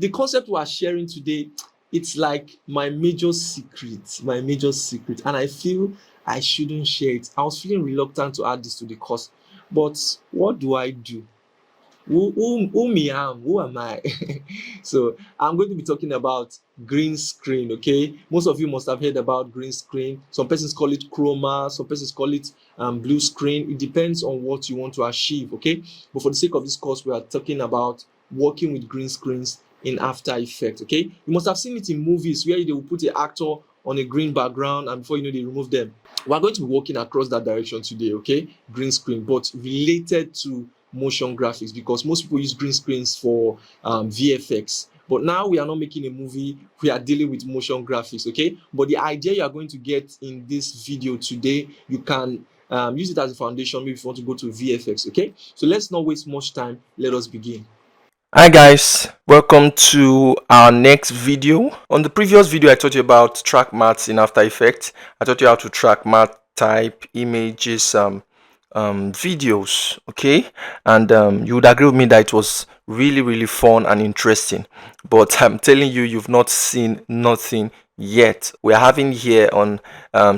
the concept we are sharing today, it's like my major secret, and I feel I shouldn't share it. I was feeling reluctant to add this to the course, but what do I do? Who am I? So I'm going to be talking about green screen. Okay, most of you must have heard about green screen. Some persons call it chroma, some persons call it blue screen. It depends on what you want to achieve. Okay, but for the sake of this course, we are talking about working with green screens in After Effects. Okay, you must have seen it in movies where they will put an actor on a green background, and before you know, they remove them. We are going to be working across that direction today. Okay, green screen, but related to motion graphics, because most people use green screens for VFX. But now we are not making a movie, we are dealing with motion graphics. Okay, but the idea you are going to get in this video today, you can use it as a foundation maybe if you want to go to VFX. Okay, so let's not waste much time, let us begin. Hi guys, welcome to our next video. On the previous video I taught you about track mattes in After Effects. I taught you how to track matte, type, images, videos, okay, and you would agree with me that it was really fun and interesting, but I'm telling you, you've not seen nothing yet. We're having here on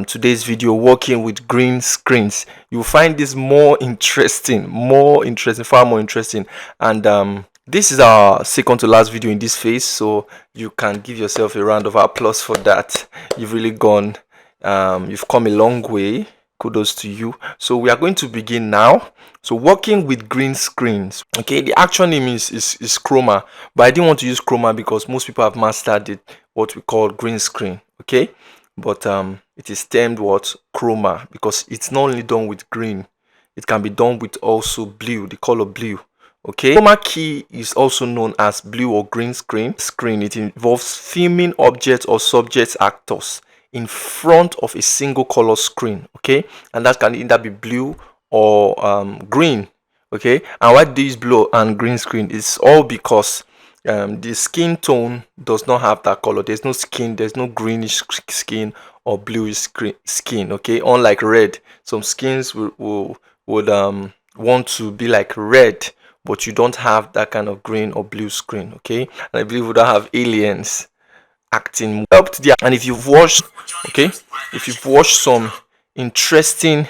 today's video working with green screens. You'll find this more interesting, far more interesting, and this is our second to last video in this phase, so you can give yourself a round of applause for that. You've really gone, you've come a long way. Kudos to you. So we are going to begin now. So working with green screens. Okay, the actual name is chroma, but I didn't want to use chroma because most people have mastered it, what we call green screen. Okay, but it is termed what chroma because it's not only done with green, it can be done with also blue, the color blue. Okay, chroma key is also known as blue or green screen. It involves filming objects or subjects, actors in front of a single color screen. Okay, and that can either be blue or green. Okay, and why this blue and green screen is all because the skin tone does not have that color. There's no skin, there's no greenish skin or bluish skin. Okay, unlike red, some skins would want to be like red, but you don't have that kind of green or blue screen. Okay, and I believe we don't have aliens acting helped there. And if you've watched, okay, if you've watched some interesting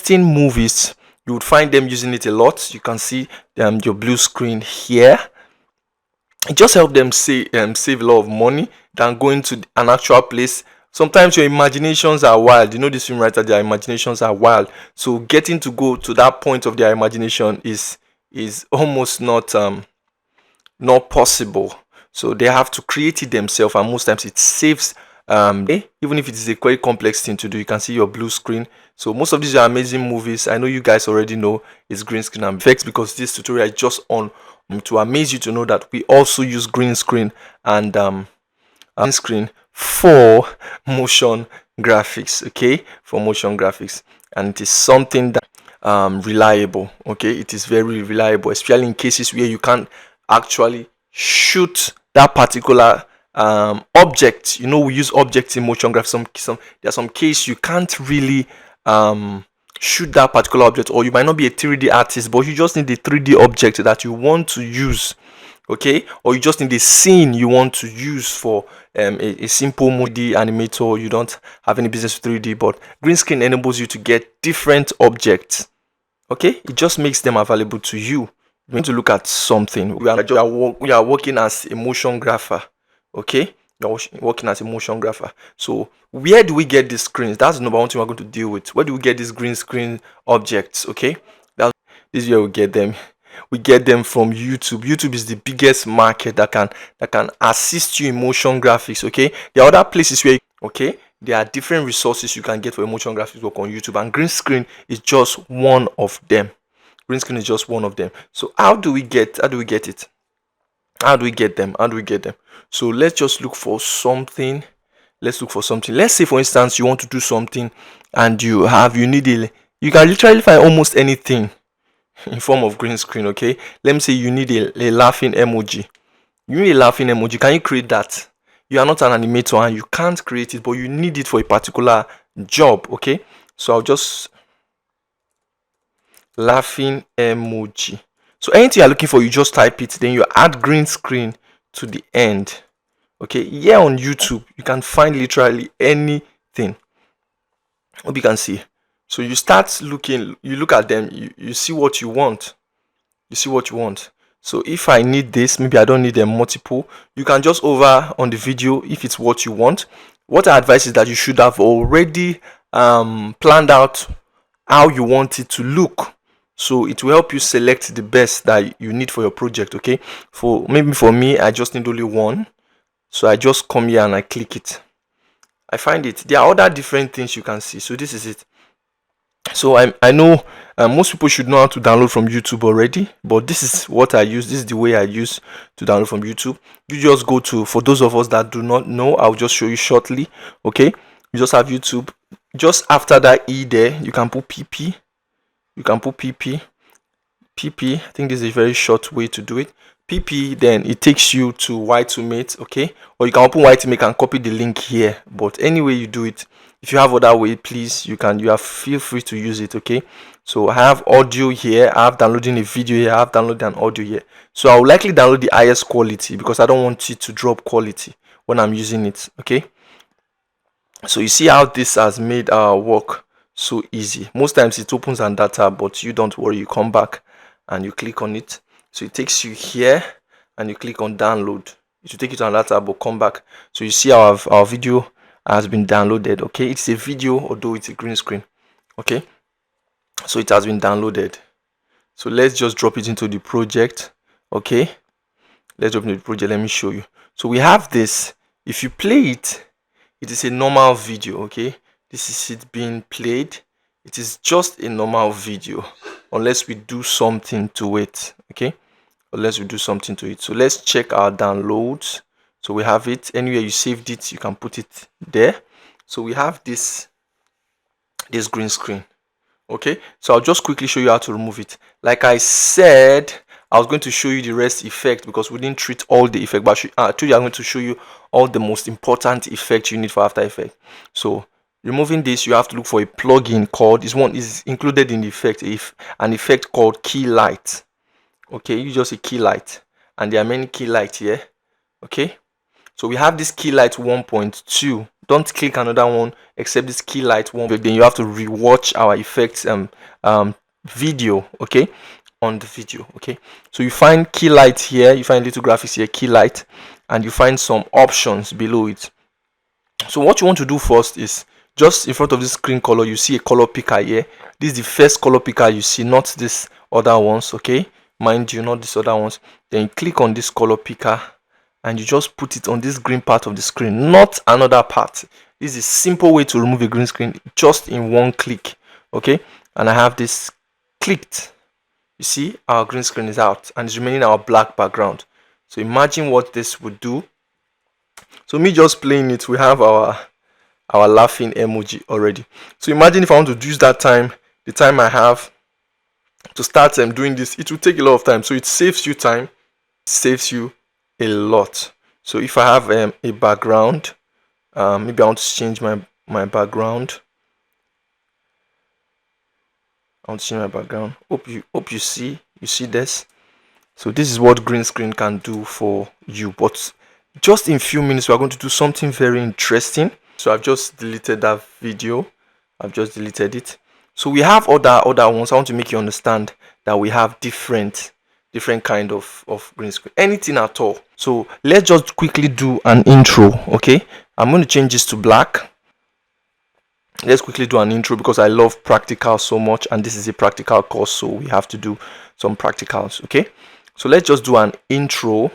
movies, you would find them using it a lot. You can see your blue screen here. It just helps them save a lot of money than going to an actual place. Sometimes your imaginations are wild. You know, this film writer, their imaginations are wild. So getting to go to that point of their imagination is almost not possible. So they have to create it themselves, and most times it saves even if it is a quite complex thing to do. You can see your blue screen. So most of these are amazing movies. I know you guys already know it's green screen and effects because this tutorial is just on to amaze you to know that we also use green screen and green screen for motion graphics. Okay, for motion graphics, and it is something that reliable. Okay, it is very reliable, especially in cases where you can't actually shoot that particular object. You know, we use objects in motion graphics. There are some cases you can't really shoot that particular object, or you might not be a 3D artist, but you just need the 3D object that you want to use. Okay, or you just need the scene you want to use for a simple 3D animator. You don't have any business with 3D, but green screen enables you to get different objects. Okay, it just makes them available to you. We need to look at something. We are working as a motion grapher. Okay, we are working as a motion grapher. So where do we get these screens? That's the number one thing we're going to deal with. Where do we get these green screen objects? Okay, this is where we get them. We get them from YouTube. YouTube is the biggest market that can assist you in motion graphics. Okay, there are other places where there are different resources you can get for motion graphics work on YouTube, and green screen is just one of them. Green screen is just one of them. So how do we get it? How do we get them? So let's just look for something. Let's say, for instance, you want to do something and you can literally find almost anything in form of green screen. Okay, let me say you need a laughing emoji. Can you create that? You are not an animator and you can't create it, but you need it for a particular job. Okay, so I'll just laughing emoji. So anything you're looking for, you just type it, then you add green screen to the end. Okay, here on YouTube you can find literally anything. Hope you can see. So you start looking, you look at them, you see what you want. You see what you want. So if I need this, maybe I don't need them multiple, you can just over on the video if it's what you want. What I advise is that you should have already planned out how you want it to look, so it will help you select the best that you need for your project. Okay, for me, I just need only one, so I just come here and I click it. I find it. There are other different things you can see. So this is it. So I know most people should know how to download from YouTube already, but this is what I use. This is the way I use to download from YouTube. You just go to, for those of us that do not know, I'll just show you shortly. Okay, you just have YouTube. Just after that E there, you can put PP. You can put PP. PP. I think this is a very short way to do it. PP, then it takes you to Y2Mate, okay? Or you can open Y2Mate and copy the link here. But anyway you do it, if you have other way, please, you have feel free to use it, okay? So I have audio here, I have downloading a video here, I have downloaded an audio here. So I will likely download the highest quality because I don't want it to drop quality when I'm using it, okay? So you see how this has made our work so easy. Most times it opens on data, but you don't worry, you come back and you click on it. So it takes you here and you click on download. It will take you to another tab, but come back. So you see our video has been downloaded. Okay, it's a video, although it's a green screen. Okay, so it has been downloaded. So let's just drop it into the project. Okay, let's drop it into the project. Let me show you. So we have this. If you play it, it is a normal video. Okay, this is it being played. It is just a normal video unless we do something to it. Okay, unless we do something to it. So let's check our downloads. So we have it. Anywhere you saved it, you can put it there. So we have this green screen. Okay, so I'll just quickly show you how to remove it. Like I said, I was going to show you the rest effect because we didn't treat all the effect, but I told you I'm going to show you all the most important effects you need for After Effects. So removing this, you have to look for a plugin called, this one is included in the effect, an effect called Keylight. Okay, you just say Keylight, and there are many Keylight here. Okay, so we have this Keylight 1.2. Don't click another one except this Keylight 1. Then you have to rewatch our effects video, okay, on the video. Okay, so you find Keylight here, you find little graphics here, Keylight, and you find some options below it. So what you want to do first is, just in front of this screen color, you see a color picker here. This is the first color picker you see, not this other ones. Okay, mind you, not these other ones. Then you click on this color picker and you just put it on this green part of the screen, not another part. This is a simple way to remove a green screen just in one click. Okay, and I have this clicked. You see our green screen is out and it's remaining our black background. So imagine what this would do. So me just playing it, we have our laughing emoji already. So imagine if I want to use that time, the time I have to start doing this, it will take a lot of time. So it saves you time, it saves you a lot. So if I have a background, maybe I want to change my background. I want to change my background. Hope you see this. So this is what green screen can do for you. But just in a few minutes, we are going to do something very interesting. So I've just deleted that video. I've just deleted it. So we have other ones. I want to make you understand that we have different kind of green screen, anything at all. So let's just quickly do an intro. Okay, I'm going to change this to black. Let's quickly do an intro because I love practical so much, and this is a practical course, so we have to do some practicals. Okay, so let's just do an intro.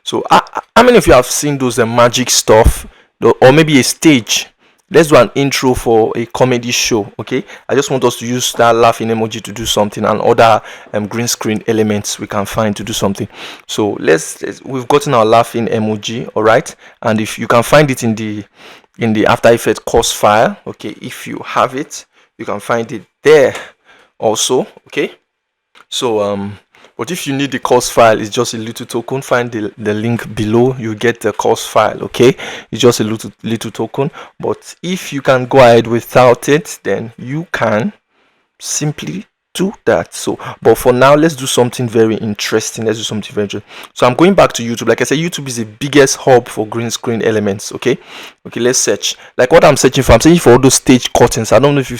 So how many of you have seen those magic stuff, or maybe a stage? Let's do an intro for a comedy show. Okay, I just want us to use that laughing emoji to do something, and other green screen elements we can find to do something. So we've gotten our laughing emoji, all right, and if you can find it in the After Effects course file, okay, if you have it, you can find it there also. Okay, so but if you need the course file, it's just a little token. Find the link below, you get the course file. Okay, it's just a little token. But if you can go ahead without it, then you can simply do that. So but for now, let's do something very interesting. So I'm going back to YouTube. Like I said, YouTube is the biggest hub for green screen elements. Okay, let's search. Like what I'm searching for, I'm searching for all those stage curtains. I don't know if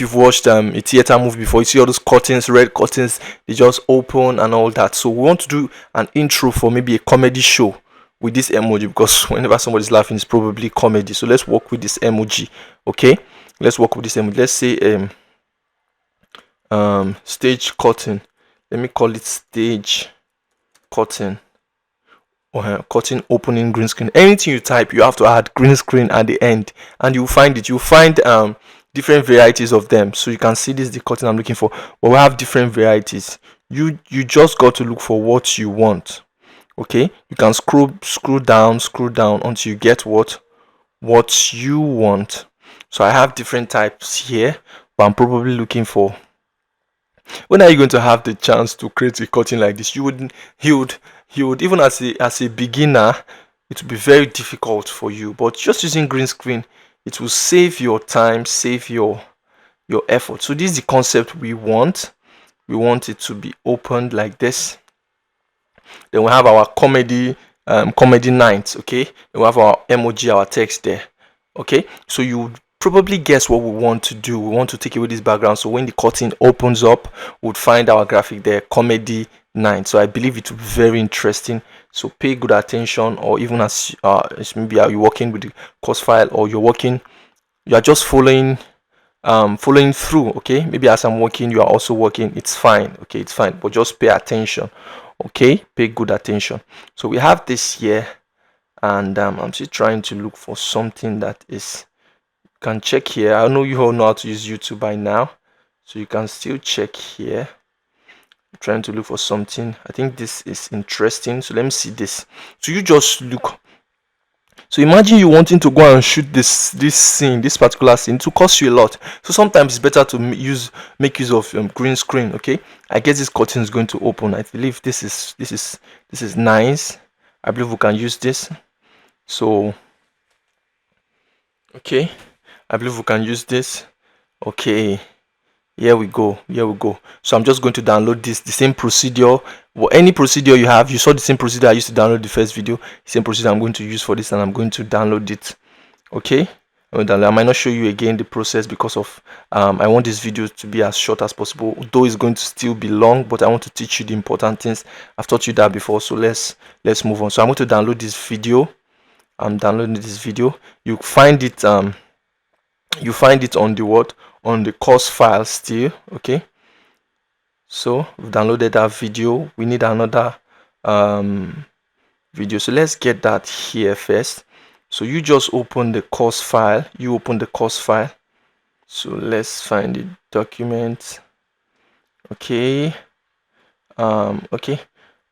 you've watched a theater movie before. You see all those curtains, red curtains, they just open and all that. So we want to do an intro for maybe a comedy show with this emoji, because whenever somebody's laughing, it's probably comedy. So let's work with this emoji. Okay, let's work with this emoji. Let's say stage curtain. Let me call it stage curtain, or curtain opening green screen. Anything you type, you have to add green screen at the end, and you'll find different varieties of them. So you can see this is the curtain I'm looking for, but we have different varieties. You just got to look for what you want. Okay, you can scroll down until you get what you want. So I have different types here, but I'm probably looking for, when are you going to have the chance to create a curtain like this? You would even as a beginner, it will be very difficult for you. But just using green screen, it will save your time, save your effort. So this is the concept we want. We want it to be opened like this. Then we have our comedy night. Okay, then we have our emoji, our text there. Okay, so you probably guess what we want to do. We want to take away this background, so when the curtain opens up, we'll find our graphic there, comedy night. So I believe it will be very interesting, so pay good attention. Or even as maybe you're working with the course file, or you are just following through. Okay, maybe as I'm working, you are also working. It's fine. Okay, it's fine, but just pay attention. Okay, pay good attention. So we have this here, and I'm still trying to look for something that is, you can check here. I know you all know how to use YouTube by now, so you can still check here. I'm trying to look for something. I think this is interesting, so let me see this. So you just look. So imagine you wanting to go and shoot this particular scene. It will cost you a lot. So sometimes it's better to make use of green screen. Okay, I guess this curtain is going to open. I believe this is nice. I believe we can use this. So okay, I believe we can use this. Okay, here we go. So I'm just going to download the same procedure. Well, any procedure you have, you saw the same procedure I used to download the first video. Same procedure I'm going to use for this, and I'm going to download it. Okay, I might not show you again the process, because of I want this video to be as short as possible, though it's going to still be long, but I want to teach you the important things. I've taught you that before, so let's move on. So I'm going to download this video. I'm downloading this video. You find it on the course file still. Okay, so we've downloaded that video. We need another video, so let's get that here first. So you just open the course file. So let's find the document. Okay, okay,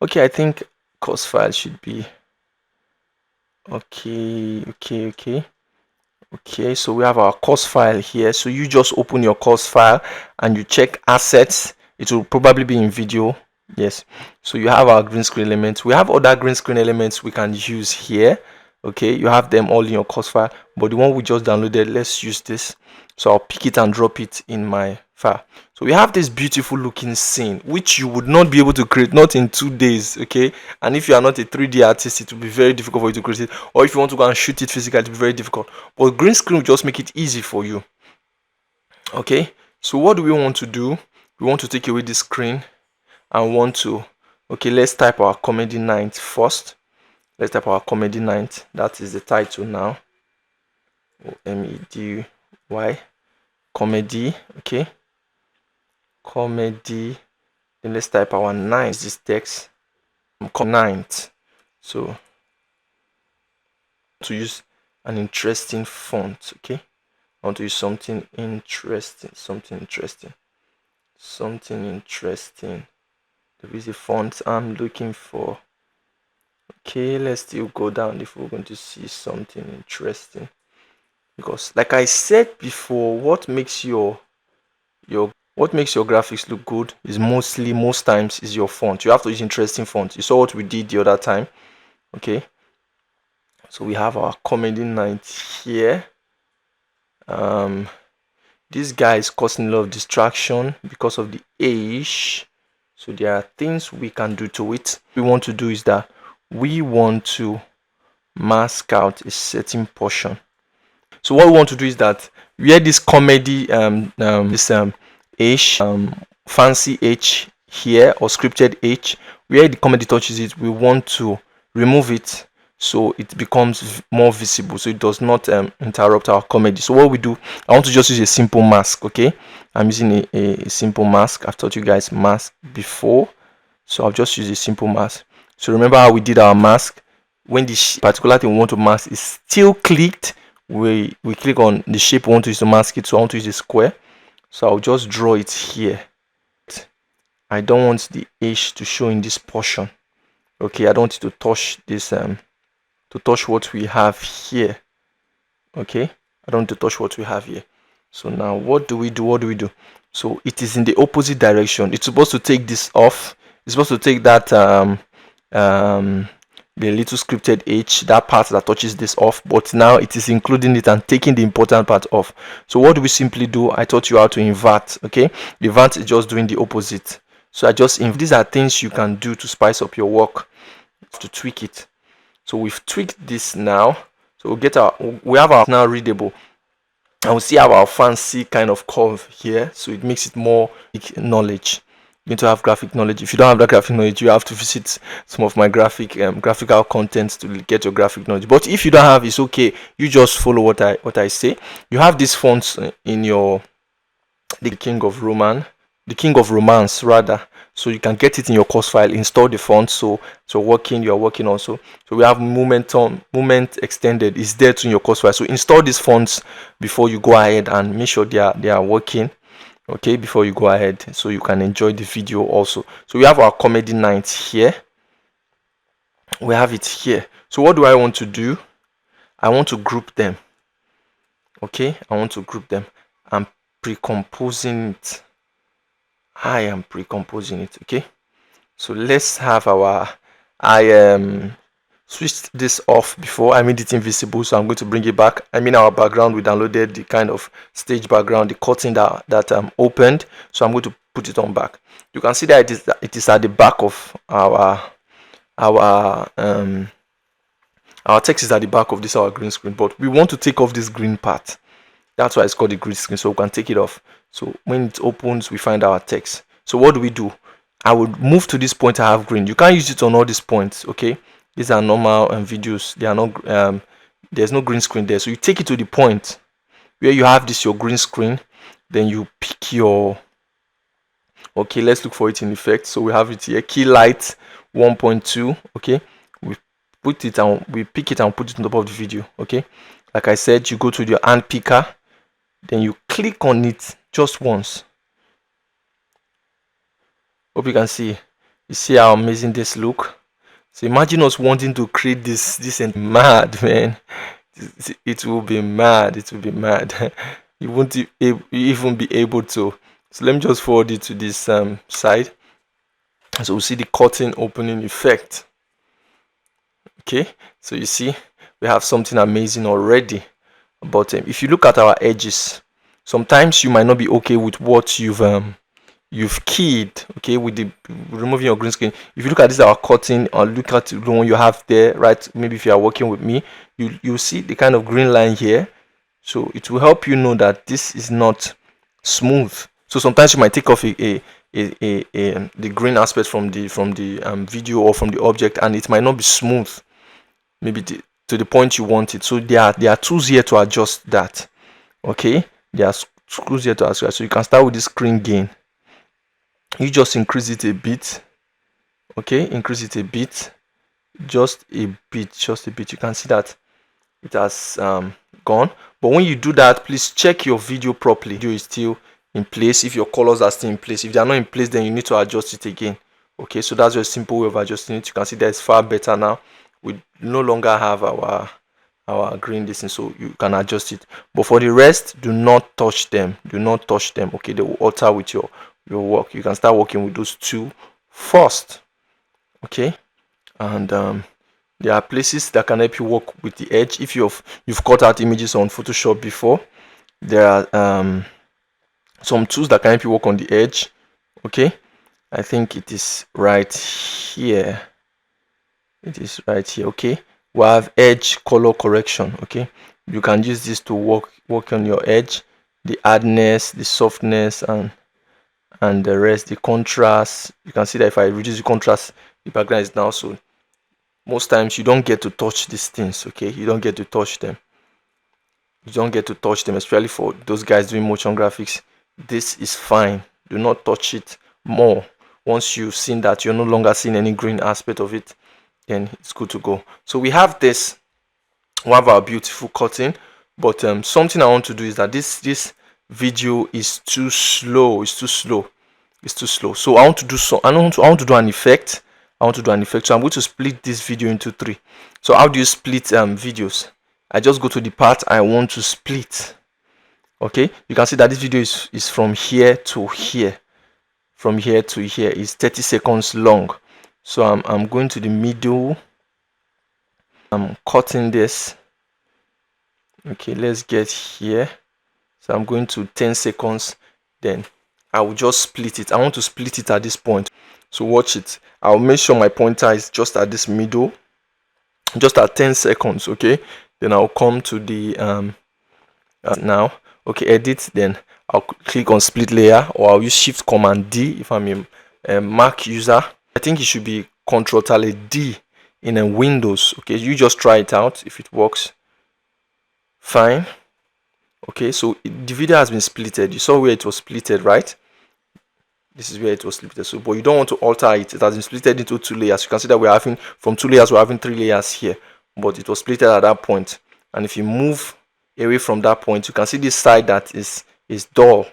I think course file should be okay. So we have our course file here. So you just open your course file and you check assets. It will probably be in video. Yes, so you have our green screen elements. We have other green screen elements we can use here. Okay, you have them all in your course file, but the one we just downloaded, let's use this. So I'll pick it and drop it in my file. So we have this beautiful looking scene, which you would not be able to create, not in 2 days. Okay, and if you are not a 3D artist, it will be very difficult for you to create it. Or if you want to go and shoot it physically, it will be very difficult. But green screen will just make it easy for you. Okay, so what do we want to do? We want to take away this screen and let's type our comedy night first. Let's type our comedy night. That is the title now. OMEDY comedy. Okay, comedy. Then let's type our night. This text night. So to use an interesting font. Okay, I want to use something interesting. There is a font I'm looking for. Okay, let's still go down if we're going to see something interesting, because like I said before, what makes your graphics look good is most times is your font. You have to use interesting font. You saw what we did the other time. Okay, so we have our comedy night here. The this guy is causing a lot of distraction because of the age. So there are things we can do to it. What we want to do is that we want to mask out a certain portion. So what we want to do is that where this comedy this H fancy H here, or scripted H, where the comedy touches it, we want to remove it so it becomes more visible, so it does not interrupt our comedy. So what we do, I want to just use a simple mask. Okay, I'm using a simple mask. I've taught you guys mask before, so I'll just use a simple mask. So remember how we did our mask? When the particular thing we want to mask is still clicked, we click on the shape we want to use to mask it. So I want to use a square, so I'll just draw it here. I don't want the H to show in this portion. Okay, I don't want it to touch this to touch what we have here. Okay, I don't want to touch what we have here. So now what do we do? So it is in the opposite direction. It's supposed to take this off. It's supposed to take that the little scripted H, that part that touches this, off, but now it is including it and taking the important part off. So what do we simply do? I taught you how to invert. Okay, invert is just doing the opposite. So these are things you can do to spice up your work, to tweak it. So we've tweaked this now. So we have our now readable, and we see our fancy kind of curve here. So it makes it more knowledge. You need to have graphic knowledge. If you don't have that graphic knowledge, you have to visit some of my graphical content to get your graphic knowledge. But if you don't have, it's okay. You just follow what I say. You have these fonts in your the King of Romance rather. So you can get it in your course file. Install the font. So you are working also. So we have moment extended is there too in your course file. So install these fonts before you go ahead and make sure they are working. Okay, before you go ahead, so you can enjoy the video also. So we have our comedy night here. We have it here. So what do I want to do? I want to group them. Okay, I want to group them. I'm pre-composing it. I am pre-composing it. Okay, so let's have our switched this off before. I made it invisible, so I'm going to bring it back. I mean, our background, we downloaded the kind of stage background, the curtain that opened, so I'm going to put it on back. You can see that it is at the back of our text is at the back of this our green screen, but we want to take off this green part. That's why it's called the green screen, so we can take it off. So when it opens, we find our text. So what do? I would move to this point. I have green. You can't use it on all these points. Okay, these are normal videos. They are not there's no green screen there. So you take it to the point where you have your green screen, then you pick your, okay, let's look for it in effect. So we have it here, Keylight 1.2. okay, we put it and we pick it and put it on top of the video. Okay, like I said, you go to your hand picker, then you click on it just once. Hope you can see. You see how amazing this look. So imagine us wanting to create this and mad, man. It will be mad. It will be mad. You won't even be able to. So let me just forward it to this side. So we'll see the curtain opening effect. Okay, so you see we have something amazing already. But if you look at our edges, sometimes you might not be okay with what you've keyed, okay, with the removing your green screen. If you look at this our curtain, or look at the one you have there, right? Maybe if you are working with me, you see the kind of green line here. So it will help you know that this is not smooth. So sometimes you might take off the green aspect from the video or from the object, and it might not be smooth, maybe to the point you want it. So there are tools here to adjust that. Okay, there are tools here to adjust. So you can start with this screen gain. You just increase it a bit. Okay, increase it a bit, just a bit. You can see that it has gone. But when you do that, please check your video properly. Video is still in place. If your colors are still in place, if they are not in place, then you need to adjust it again. Okay, so that's just a simple way of adjusting it. You can see that it's far better now. We no longer have our green distance, so you can adjust it. But for the rest, do not touch them. Okay, they will alter with your work. You can start working with those two first. Okay, and there are places that can help you work with the edge. If you've cut out images on Photoshop before, there are some tools that can help you work on the edge. Okay, I think it is right here. It is right here. Okay, we have edge color correction. Okay, you can use this to work on your edge, the hardness, the softness, and the rest, the contrast. You can see that if I reduce the contrast, the background is now. So most times you don't get to touch these things. Okay, you don't get to touch them. You don't get to touch them, especially for those guys doing motion graphics. This is fine. Do not touch it more. Once you've seen that you're no longer seeing any green aspect of it, then it's good to go. So we have this. We have our beautiful cutting, but something I want to do is that this video is too slow. It's too slow. It's too slow. So I want to do I want to do an effect. I want to do an effect. So I'm going to split this video into 3. So how do you split videos? I just go to the part I want to split. Okay, you can see that this video is from here to here. From here to here is 30 seconds long. So I'm going to the middle. I'm cutting this. Okay, let's get here. So I'm going to 10 seconds. Then I will just split it. I want to split it at this point. So watch it. I'll make sure my pointer is just at this middle, just at 10 seconds. Okay, then I'll come to the now. Okay, edit. Then I'll click on split layer, or I'll use Shift Command D if I'm a Mac user. I think it should be Control-D in a Windows. Okay, you just try it out. If it works, fine. Okay, so the video has been splitted. You saw where it was splitted, right? This is where it was splitted. So, but you don't want to alter it. It has been splitted into 2 layers. You can see that we're having from 2 layers, we're having 3 layers here, but it was splitted at that point. And if you move away from that point, you can see this side that is dull.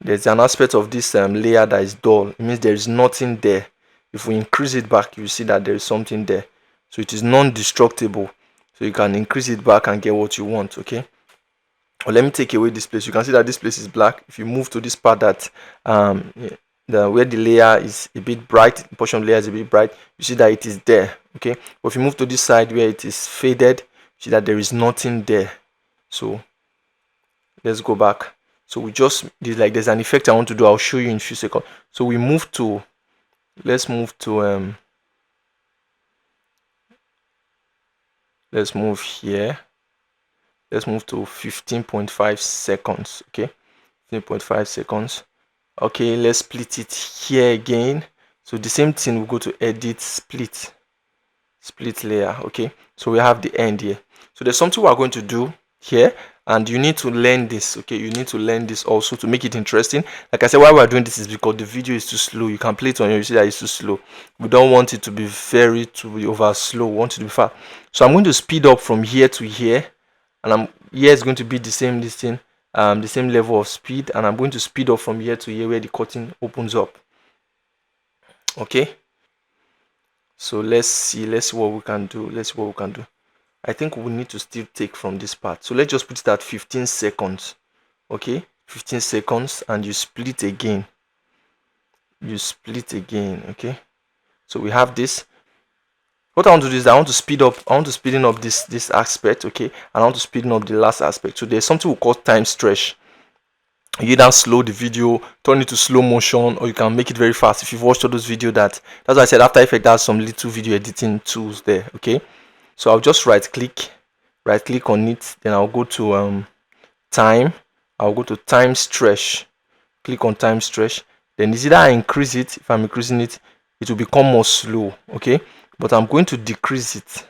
There's an aspect of this layer that is dull. It means there is nothing there. If we increase it back, you see that there is something there. So it is non-destructible. So you can increase it back and get what you want. Okay. Or let me take away this place. You can see that this place is black. If you move to this part that where the layer is a bit bright, the portion of the layer is a bit bright, you see that it is there. Okay, but if you move to this side where it is faded, you see that there is nothing there. So let's go back. So we just there's an effect I want to do. I'll show you in a few seconds. So we move to, let's move to let's move here. Let's move to 15.5 seconds. Okay, 15.5 seconds. Okay, let's split it here again. So the same thing, we'll go to edit, split layer. Okay, so we have the end here. So there's something we're going to do here, and you need to learn this. Okay, you need to learn this also to make it interesting. Like I said, why we're doing this is because the video is too slow. You can play it on your, you see that it's too slow. We don't want it to be over slow. We want it to be fast. So I'm going to speed up from here to here, and here is going to be the same the same level of speed, and I'm going to speed up from here to here where the cutting opens up. Okay, so let's see what we can do. I think we need to still take from this part, so let's just put it at 15 seconds. Okay, 15 seconds, and you split again. Okay, so we have this. What I want to do is I want to speed up this aspect. Okay, and I want to speed up the last aspect. So there's something we call time stretch. You either slow the video, turn it to slow motion, or you can make it very fast. If you've watched all those videos, that's why I said After Effects has some little video editing tools there. Okay, so I'll just right click on it, then I'll go to time. I'll go to time stretch, click on time stretch. Then it's either I increase it. If I'm increasing it, it will become more slow. Okay, but I'm going to decrease it.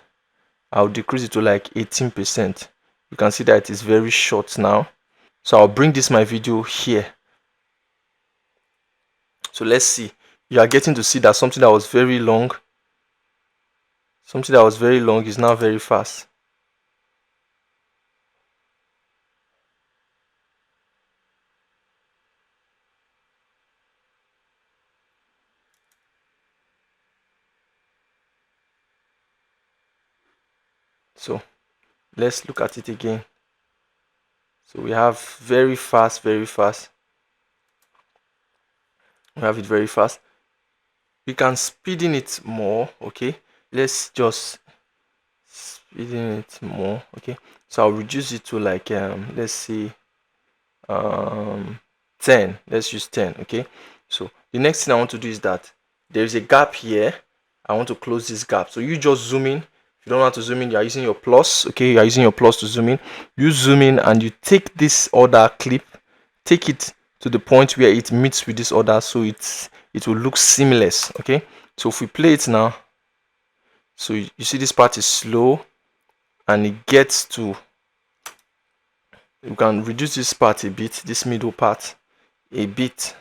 I'll decrease it to like 18%. You can see that it is very short now. So I'll bring my video here. So let's see. You are getting to see that something that was very long is now very fast. So let's look at it again. So we have very fast. We have it very fast. We can speeden it more. Okay, let's just speeden it more. Okay, so I'll reduce it to like let's see 10. 10. Let's use 10. Okay, so the next thing I want to do is that there is a gap here. I want to close this gap. So you just zoom in. If you don't know how to zoom in, you are using your plus. Okay, you are using your plus to zoom in. You zoom in and you take this other clip, take it to the point where it meets with this other, so it will look seamless. Okay, so if we play it now, so you see this part is slow and it gets to, you can reduce this part a bit, this middle part a bit.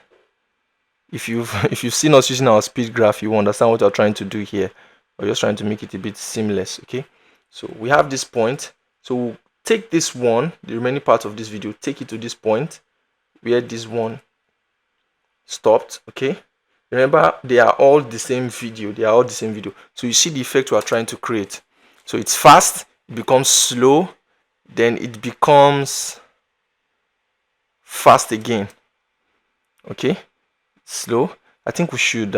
If you've seen us using our speed graph, you understand what we're trying to do here. We're just trying to make it a bit seamless. Okay, so we have this point, so we'll take this one, the remaining part of this video, take it to this point where this one stopped. Okay, remember they are all the same video, so you see the effect we are trying to create. So it's fast, it becomes slow, then it becomes fast again. Okay, slow. I think we should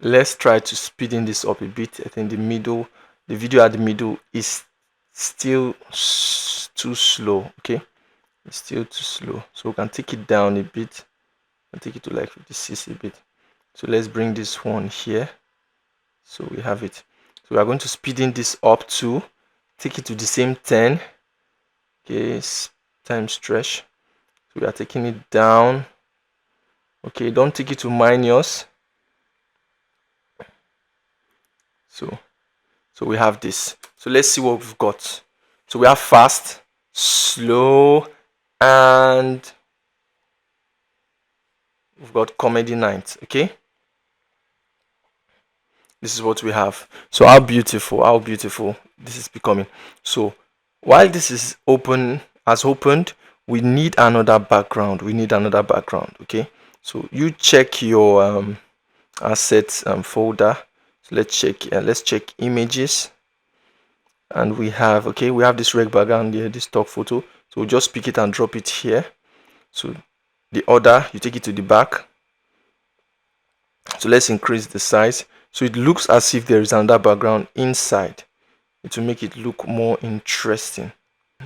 let's try to speeding this up a bit. I think the video at the middle is still too slow. Okay, it's still too slow, so we can take it down a bit and take it to like 56 a bit. So let's bring this one here, so we have it. So we are going to speeding this up to take it to the same 10. Okay, time stretch, so we are taking it down. Okay, don't take it to minus. So we have this. So let's see what we've got. So we have fast, slow, and we've got comedy night. Okay, this is what we have. So how beautiful this is becoming. So while this is opened, we need another background. Okay, so you check your assets folder. So let's check images, and we have this red background here, this stock photo. So we'll just pick it and drop it here. So the order, you take it to the back. So let's increase the size, so it looks as if there is another background inside. It will make it look more interesting.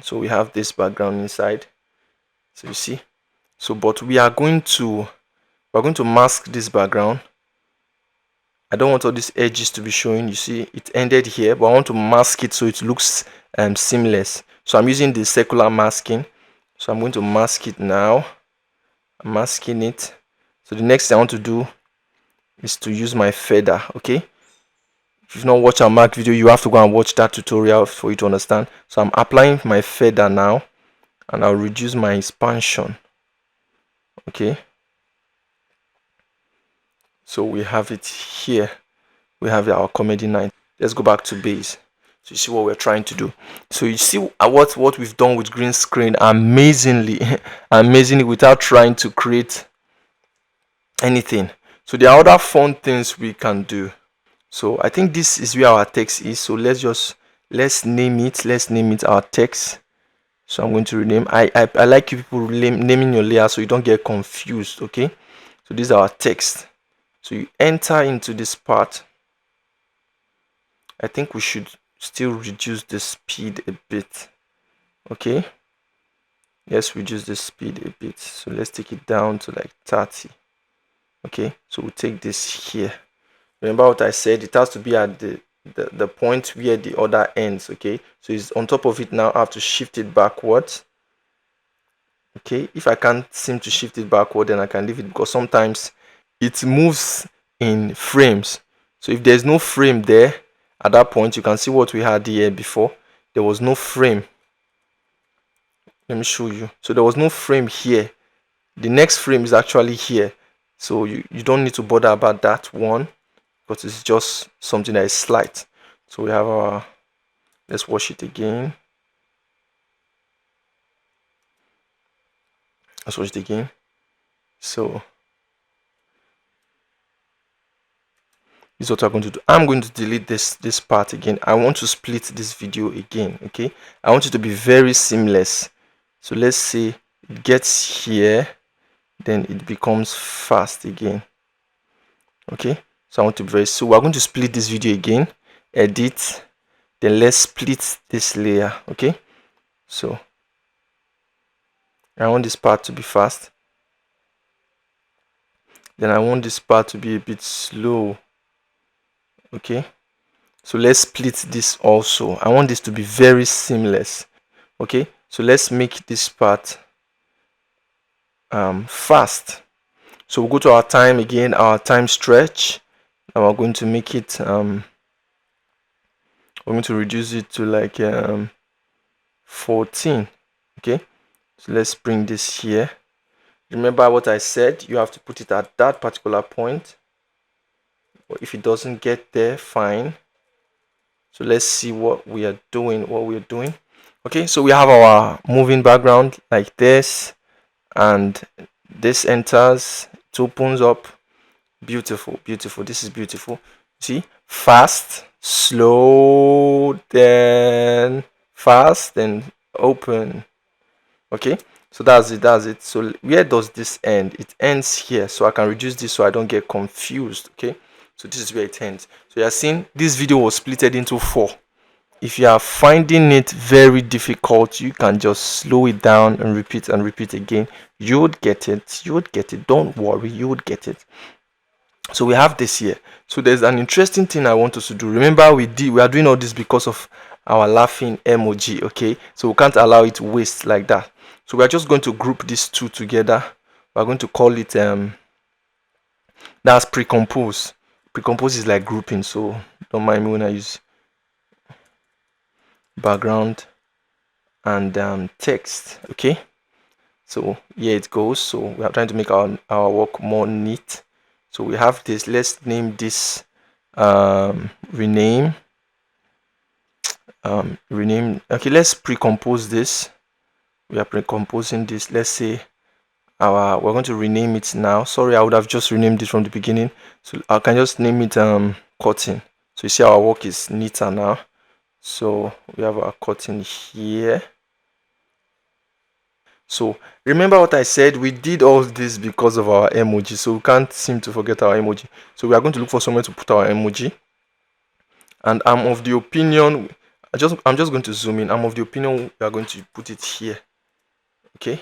So we have this background inside, so you see. So but we're going to mask this background. I don't want all these edges to be showing. You see it ended here, but I want to mask it so it looks seamless. So I'm using the circular masking. So I'm going to mask it now. I'm masking it. So the next thing I want to do is to use my feather. Okay, if you've not watched our mark video, you have to go and watch that tutorial for you to understand. So I'm applying my feather now, and I'll reduce my expansion. Okay, so we have it here. We have our comedy night. Let's go back to base. So you see what we're trying to do. So you see what we've done with green screen amazingly amazingly, without trying to create anything. So there are other fun things we can do. So I think this is where our text is. So let's name it our text. So I'm going to rename. I like you people naming your layer so you don't get confused. Okay, so this is our text. So you enter into this part. I think we should still reduce the speed a bit. Okay, let's reduce the speed a bit. So let's take it down to like 30. Okay, so we'll take this here. Remember what I said, it has to be at the point where the order ends. Okay, so it's on top of it now. I have to shift it backwards. Okay, if I can't seem to shift it backward, then I can leave it, because sometimes it moves in frames. So if there's no frame there at that point, you can see what we had here before. There was no frame. Let me show you. So there was no frame here. The next frame is actually here. So you don't need to bother about that one, because it's just something that is slight. So we have our, let's wash it again. Let's watch it again. So this is what I'm going to do. I'm going to delete this part again. I want to split this video again. Okay, I want it to be very seamless. So let's say it gets here, then it becomes fast again. Okay, so I want to be very, so we're going to split this video again, edit, then let's split this layer. Okay, so I want this part to be fast. Then I want this part to be a bit slow. Okay, so let's split this also. I want this to be very seamless. Okay, so let's make this part fast. So we'll go to our time again, our time stretch, and we're going to make it we're going to reduce it to like 14. Okay, so let's bring this here. Remember what I said, you have to put it at that particular point. But if it doesn't get there, fine. So let's see what we are doing. Okay, so we have our moving background like this, and this enters, it opens up. Beautiful, beautiful. This is beautiful. See, fast, slow, then fast, then open. Okay, so that's it. So where does this end? It ends here, so I can reduce this so I don't get confused. Okay, so this is where it ends. So you are seeing this video was splitted into 4. If you are finding it very difficult, you can just slow it down and repeat again. You would get it. Don't worry, you would get it. So we have this here. So there's an interesting thing I want us to do. Remember, we are doing all this because of our laughing emoji. Okay, so we can't allow it to waste like that. So we are just going to group these two together. We're going to call it that's pre-compose. Pre-compose is like grouping, so don't mind me when I use background and text. Okay, so here it goes. So we are trying to make our work more neat. So we have this. Let's name this rename. Okay, let's pre-compose this. We are pre-composing this. Let's say we're going to rename it now. Sorry, I would have just renamed it from the beginning, so I can just name it cutting. So you see our work is neater now. So we have our cutting here. So remember what I said, we did all this because of our emoji, so we can't seem to forget our emoji. So we are going to look for somewhere to put our emoji, and I'm of the opinion, I'm just going to zoom in. I'm of the opinion we are going to put it here. Okay,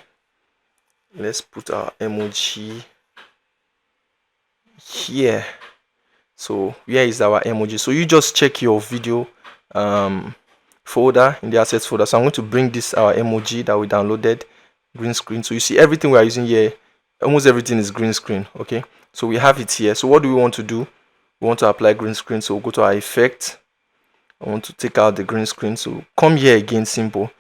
let's put our emoji here. So where is our emoji? So you just check your video folder in the assets folder. So I'm going to bring this our emoji that we downloaded, green screen. So you see everything we are using here, almost everything is green screen. Okay, so we have it here. So what do we want to do? We want to apply green screen. So we'll go to our effect. I want to take out the green screen. So come here again, simple.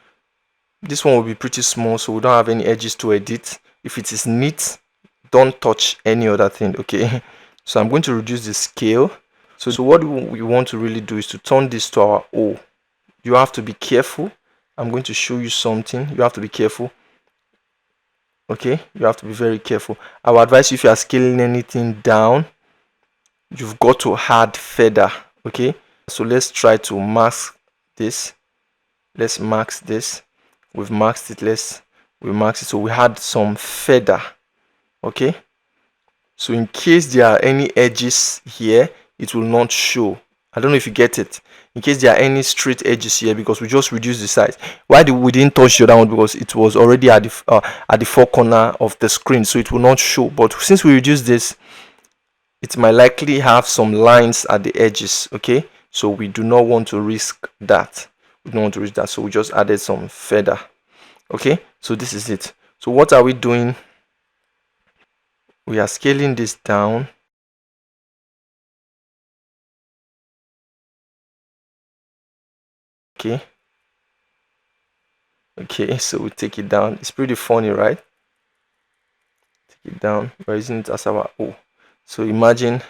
This one will be pretty small, so we don't have any edges to edit. If it is neat, don't touch any other thing. Okay, so I'm going to reduce the scale. So what we want to really do is to turn this to our O. You have to be careful. I'm going to show you something. You have to be careful. Okay, you have to be very careful. I would advise you, if you are scaling anything down, you've got to add feather. Okay, so let's try to mask this. Let's mask this. We've maxed it. We max it, so we had some feather. Okay, so in case there are any edges here, it will not show. I don't know if you get it. In case there are any straight edges here, because we just reduced the size. Why we didn't touch the other one? Because it was already at the four corner of the screen, so it will not show. But since we reduced this, it might likely have some lines at the edges. Okay, so we do not want to risk that. So we just added some feather. Okay, so this is it. So what are we doing? We are scaling this down. Okay, so we take it down. It's pretty funny, right? Take it down. We're using it as our O. So imagine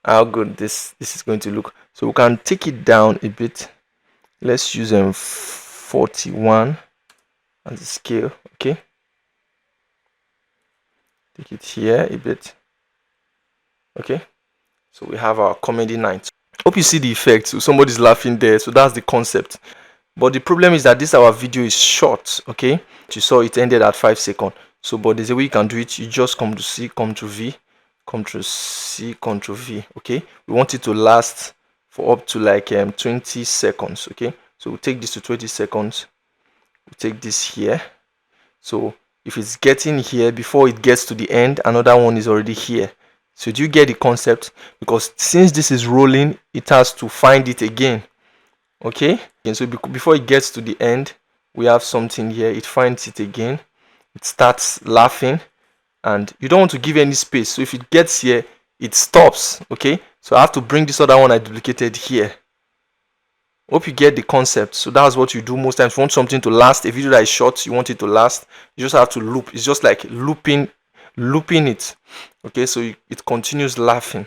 how good this is going to look. So we can take it down a bit. Let's use 41 as a scale. Okay, take it here a bit. Okay, so we have our comedy night. Hope you see the effect. So somebody's laughing there. So that's the concept. But the problem is that this our video is short. Okay, you saw it ended at 5 seconds. So but there's a way you can do it. You just come to C, Ctrl V, Ctrl C, Ctrl V. Okay, we want it to last for up to like 20 seconds. Okay, so we'll take this to 20 seconds. We'll take this here. So if it's getting here before it gets to the end, another one is already here. So do you get the concept? Because since this is rolling, it has to find it again. Okay, and so before it gets to the end, we have something here. It finds it again, it starts laughing, and you don't want to give any space. So if it gets here, it stops. Okay, so I have to bring this other one I duplicated here. Hope you get the concept. So that's what you do most times. You want something to last. A video that is short, you want it to last, you just have to loop. It's just like looping it. Okay, so it continues laughing.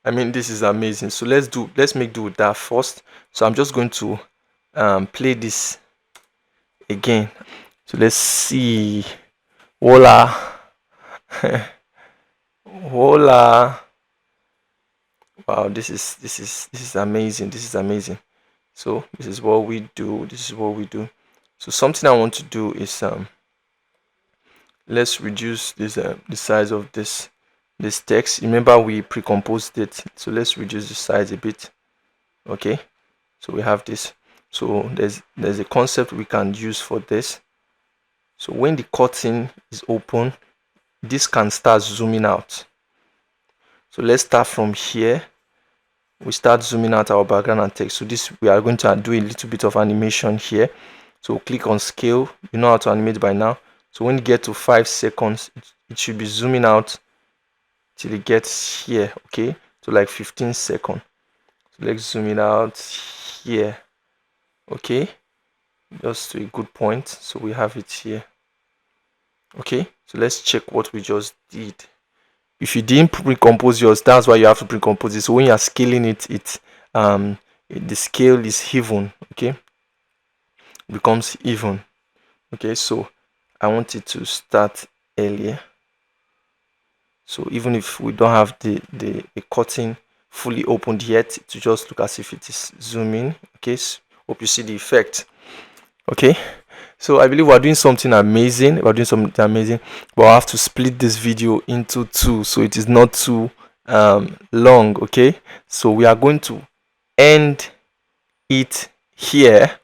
I mean, this is amazing. So let's make do with that first. So I'm just going to play this again. So let's see. Voila. Voila. Wow, this is amazing. This is amazing. So this is what we do. This is what we do. So something I want to do is let's reduce this the size of this text. Remember, we pre-composed it, so let's reduce the size a bit. Okay, so we have this. So there's a concept we can use for this. So when the curtain is open, this can start zooming out. So let's start from here. We start zooming out our background and text. So this, we are going to do a little bit of animation here. So click on scale. You know how to animate by now. So when you get to 5 seconds, it should be zooming out till it gets here. Okay, so like 15 seconds. So let's zoom it out here. Okay, just to a good point. So we have it here. Okay, so let's check what we just did. If you didn't pre-compose yours, that's why you have to pre-compose it. So when you are scaling it, the scale is even. Okay, it becomes even. Okay, so I want it to start earlier. So even if we don't have the curtain fully opened yet, to just look as if it is zooming. Okay, so hope you see the effect. Okay, so I believe we're doing something amazing. But I have to split this video into two so it is not too long. Okay, so we are going to end it here,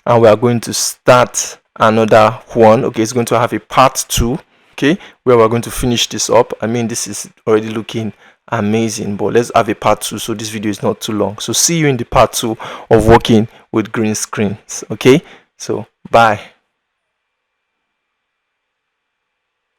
and we are going to start another one. Okay, it's going to have a part 2. Okay, where we're going to finish this up. I mean, this is already looking amazing, but let's have a part 2 so this video is not too long. So see you in the part 2 of working with green screens. Okay, so bye.